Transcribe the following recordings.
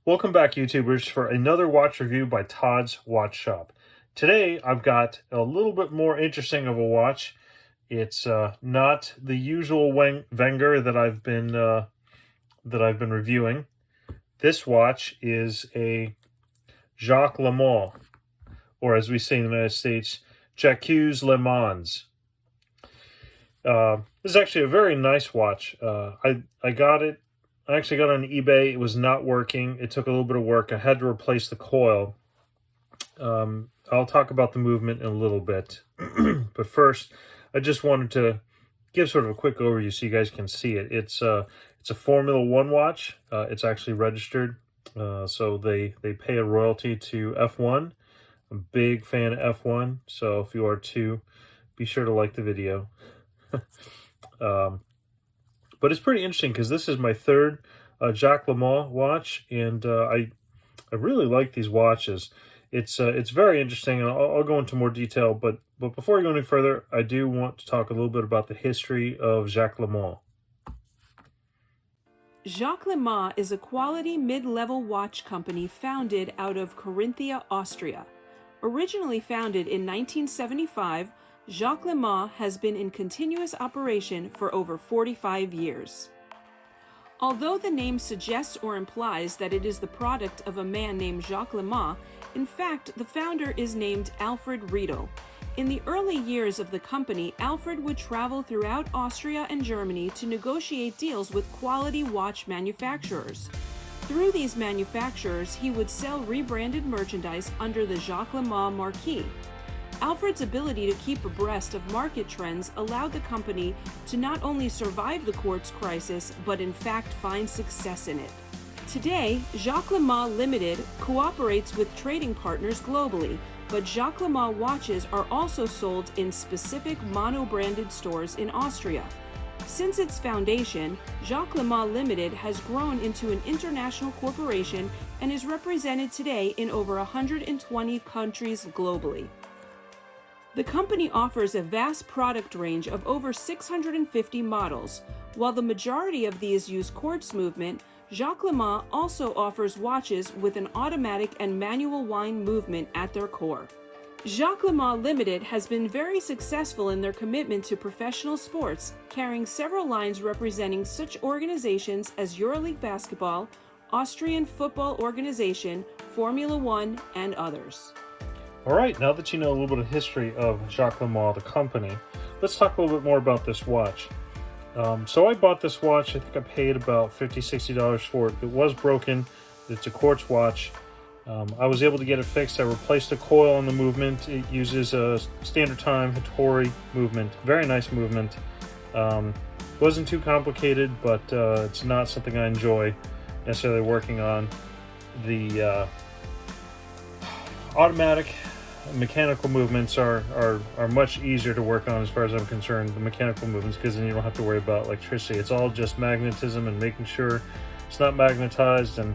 Welcome back, YouTubers, for another watch review by Todd's Watch Shop. Today, I've got a little bit more interesting of a watch. It's not the usual Wenger that I've been reviewing. This watch is a Jacques Lemans, or as we say in the United States, Jacques Lemans. This is actually a very nice watch. I got it. I actually got it on eBay. It was not working. It took a little bit of work. I had to replace the coil. I'll talk about the movement in a little bit. But first, I just wanted to give sort of a quick overview so you guys can see it. It's a Formula-1 watch. It's actually registered. So they pay a royalty to F1. I'm a big fan of F1. So if you are too, be sure to like the video. But it's pretty interesting because this is my third Jacques Lemans watch, and I really like these watches. It's very interesting, and I'll go into more detail. But before I go any further, I do want to talk a little bit about the history of Jacques Lemans. Jacques Lemans is a quality mid-level watch company founded out of Carinthia, Austria. Originally founded in 1975, Jacques Lemans has been in continuous operation for over 45 years. Although the name suggests or implies that it is the product of a man named Jacques Lemans, in fact, the founder is named Alfred Riedel. In the early years of the company, Alfred would travel throughout Austria and Germany to negotiate deals with quality watch manufacturers. Through these manufacturers, he would sell rebranded merchandise under the Jacques Lemans marquee. Alfred's ability to keep abreast of market trends allowed the company to not only survive the quartz crisis, but in fact find success in it. Today, Jacques Lemans Limited cooperates with trading partners globally, but Jacques Lemans watches are also sold in specific mono-branded stores in Austria. Since its foundation, Jacques Lemans Limited has grown into an international corporation and is represented today in over 120 countries globally. The company offers a vast product range of over 650 models. While the majority of these use quartz movement, Jacques Lemans also offers watches with an automatic and manual wind movement at their core. Jacques Lemans Limited has been very successful in their commitment to professional sports, carrying several lines representing such organizations as EuroLeague Basketball, Austrian Football Organization, Formula-1, and others. All right, now that you know a little bit of history of Jacques Lemans, the company, let's talk a little bit more about this watch. So I bought this watch. I think I paid about $50, $60 for it. It was broken. It's a quartz watch. I was able to get it fixed. I replaced the coil on the movement. It uses a standard time Hattori movement. Very nice movement. Wasn't too complicated, but it's not something I enjoy necessarily working on. The automatic mechanical movements are much easier to work on as far as I'm concerned, the mechanical movements, because then you don't have to worry about electricity. It's all just magnetism and making sure it's not magnetized and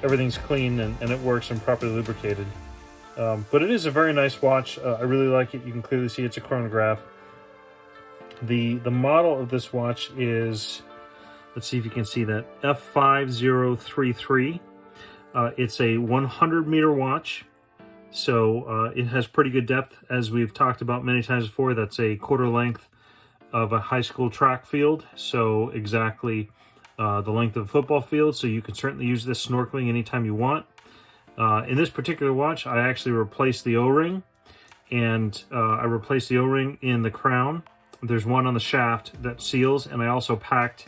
everything's clean and it works and properly lubricated. But it is a very nice watch. I really like it. You can clearly see it's a chronograph. The model of this watch is, let's see if you can see that, F5033. It's a 100-meter watch. So it has pretty good depth, as we've talked about many times before. That's a quarter length of a high school track field, so exactly the length of a football field. So you can certainly use this snorkeling anytime you want. In this particular watch, I actually replaced the O-ring, and I replaced the O-ring in the crown. There's one on the shaft that seals, and I also packed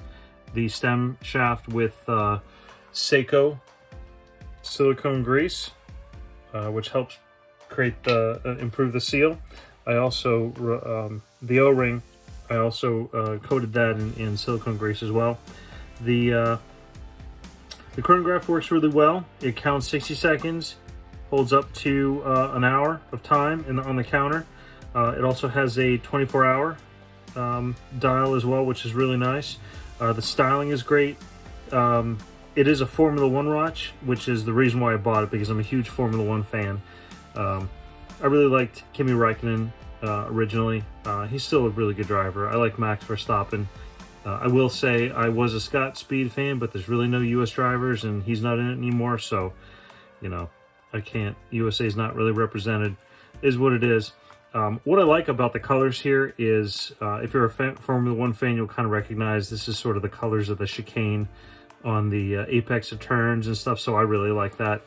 the stem shaft with Seiko silicone grease, which helps create improve the seal. I also the O-ring, I also coated that in silicone grease as well. The chronograph works really well. It counts 60 seconds, holds up to an hour of time on the counter. It also has a 24-hour dial as well, which is really nice. The styling is great. It is a Formula-1 watch, which is the reason why I bought it, because I'm a huge Formula-1 fan. I really liked Kimi Räikkönen originally. He's still a really good driver. I like Max Verstappen. I will say I was a Scott Speed fan, but there's really no U.S. drivers, and he's not in it anymore, so, you know, I can't. USA is not really represented, is what it is. What I like about the colors here is, if you're a Formula 1 fan, you'll kind of recognize this is sort of the colors of the chicane on the apex of turns and stuff, so I really like that.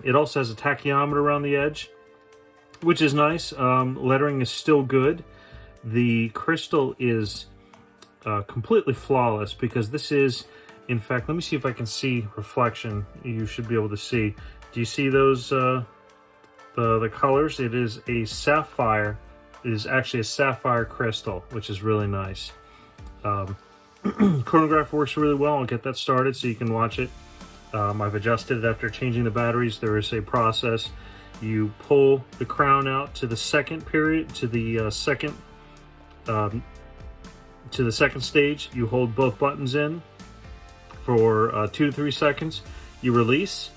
It also has a tachometer around the edge, which is nice. Lettering is still good. The crystal is completely flawless, because this is, in fact, let me see if I can see reflection. You should be able to see. Do you see those, the colors? It is a sapphire. It is actually a sapphire crystal, which is really nice. Chronograph works really well. I'll get that started so you can watch it. I've adjusted it after changing the batteries. There is a process. You pull the crown out to the second period, to the second stage. You hold both buttons in for 2 to 3 seconds. You release,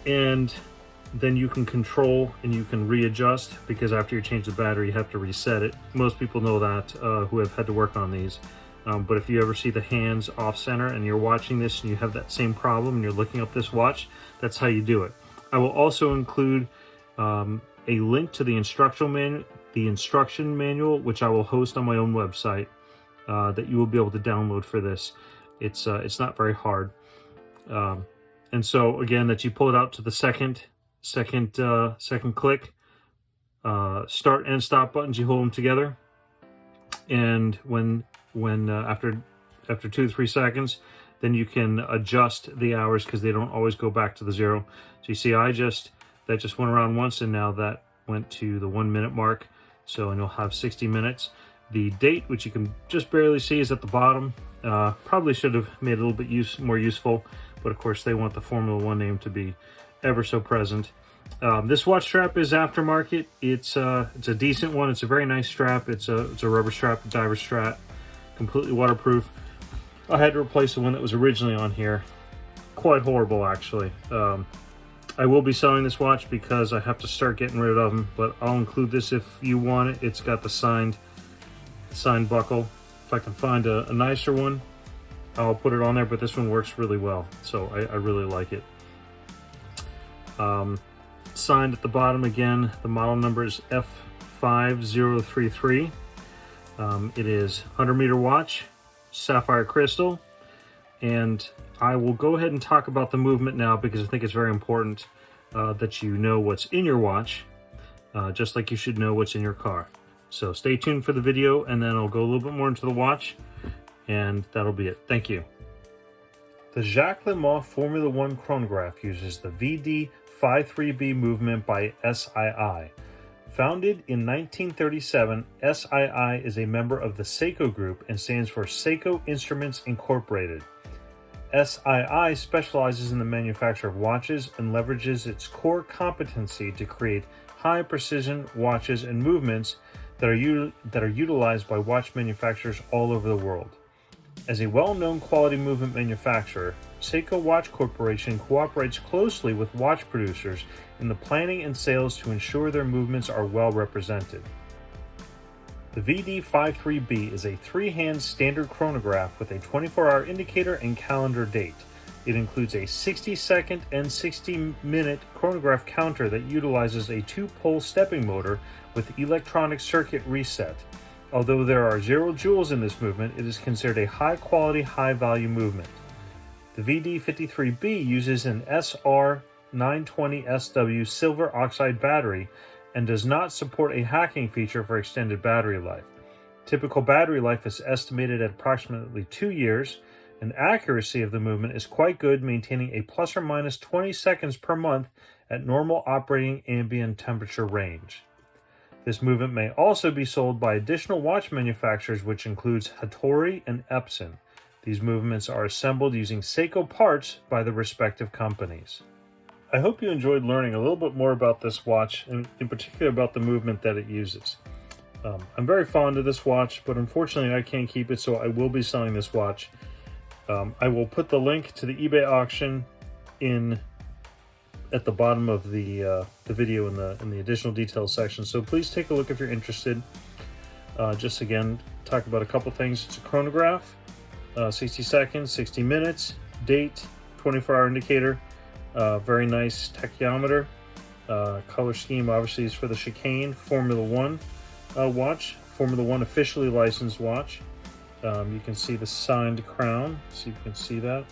and then you can control and you can readjust, because after you change the battery, you have to reset it. Most people know that who have had to work on these. But if you ever see the hands off center and you're watching this and you have that same problem and you're looking up this watch, that's how you do it. I will also include a link to the instruction manual, which I will host on my own website, that you will be able to download for this. It's not very hard. And so again, that you pull it out to the second click, start and stop buttons, you hold them together, and when after 2 to 3 seconds, then you can adjust the hours, because they don't always go back to the 0. So you see, that just went around once, and now that went to the 1 minute mark. So, and you'll have 60 minutes. The date, which you can just barely see, is at the bottom. Probably should have made it a little bit more useful, but of course they want the Formula 1 name to be ever so present. This watch strap is aftermarket. It's a decent one. It's a very nice strap. It's a rubber strap, diver strap, completely waterproof. I had to replace the one that was originally on here. Quite horrible, actually. I will be selling this watch because I have to start getting rid of them, but I'll include this if you want it. It's got the signed buckle. If I can find a nicer one, I'll put it on there, but this one works really well, so I really like it. Signed at the bottom again, the model number is F5033. It is 100-meter watch, sapphire crystal, and I will go ahead and talk about the movement now, because I think it's very important that you know what's in your watch, just like you should know what's in your car. So stay tuned for the video, and then I'll go a little bit more into the watch, and that'll be it. Thank you. The Jacques Lemans Formula 1 chronograph uses the VD53B movement by SII. Founded in 1937, SII is a member of the Seiko Group and stands for Seiko Instruments Incorporated. SII specializes in the manufacture of watches and leverages its core competency to create high-precision watches and movements that are utilized by watch manufacturers all over the world. As a well-known quality movement manufacturer, Seiko Watch Corporation cooperates closely with watch producers in the planning and sales to ensure their movements are well represented. The VD53B is a 3-hand standard chronograph with a 24-hour indicator and calendar date. It includes a 60-second and 60-minute chronograph counter that utilizes a 2-pole stepping motor with electronic circuit reset. Although there are 0 joules in this movement, it is considered a high-quality, high-value movement. The VD53B uses an SR920SW silver oxide battery and does not support a hacking feature for extended battery life. Typical battery life is estimated at approximately 2 years, and accuracy of the movement is quite good, maintaining a plus or minus 20 seconds per month at normal operating ambient temperature range. This movement may also be sold by additional watch manufacturers, which includes Hattori and Epson. These movements are assembled using Seiko parts by the respective companies. I hope you enjoyed learning a little bit more about this watch, and in particular about the movement that it uses. I'm very fond of this watch, but unfortunately I can't keep it, so I will be selling this watch. I will put the link to the eBay auction at the bottom of the video in the additional details section, so please take a look if you're interested. Just again, talk about a couple things. It's a chronograph, 60 seconds, 60 minutes, date, 24-hour indicator, very nice tachometer. Color scheme obviously is for the chicane. Formula-1 watch, Formula-1 officially licensed watch. You can see the signed crown, see if you can see that.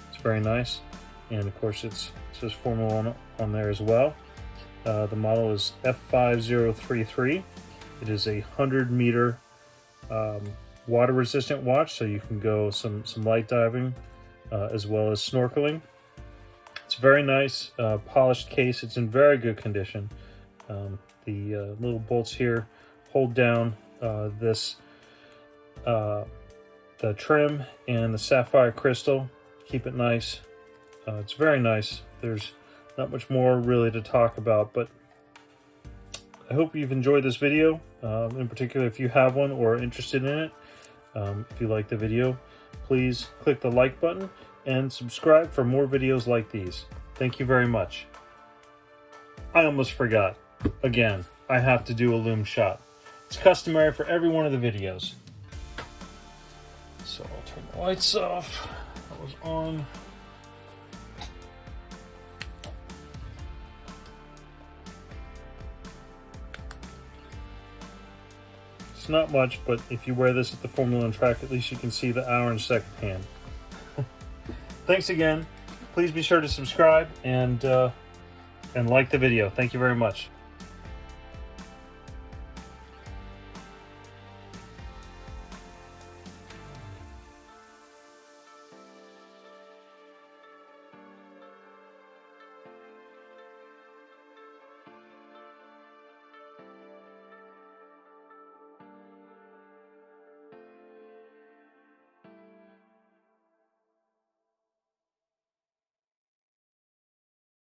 It's very nice. And of course it says Formula-1 on there as well. The model is F5033. It is a 100-meter water-resistant watch, so you can go some light diving as well as snorkeling. It's very nice, polished case. It's in very good condition. The little bolts here hold down the trim and the sapphire crystal. Keep it nice. It's very nice. There's not much more really to talk about, but I hope you've enjoyed this video. In particular, if you have one or are interested in it, if you like the video, please click the like button and subscribe for more videos like these. Thank you very much. I almost forgot. Again, I have to do a loom shot. It's customary for every one of the videos. So I'll turn the lights off. That was on. It's not much, but if you wear this at the Formula 1 track, at least you can see the hour and second hand. Thanks again. Please be sure to subscribe and like the video. Thank you very much.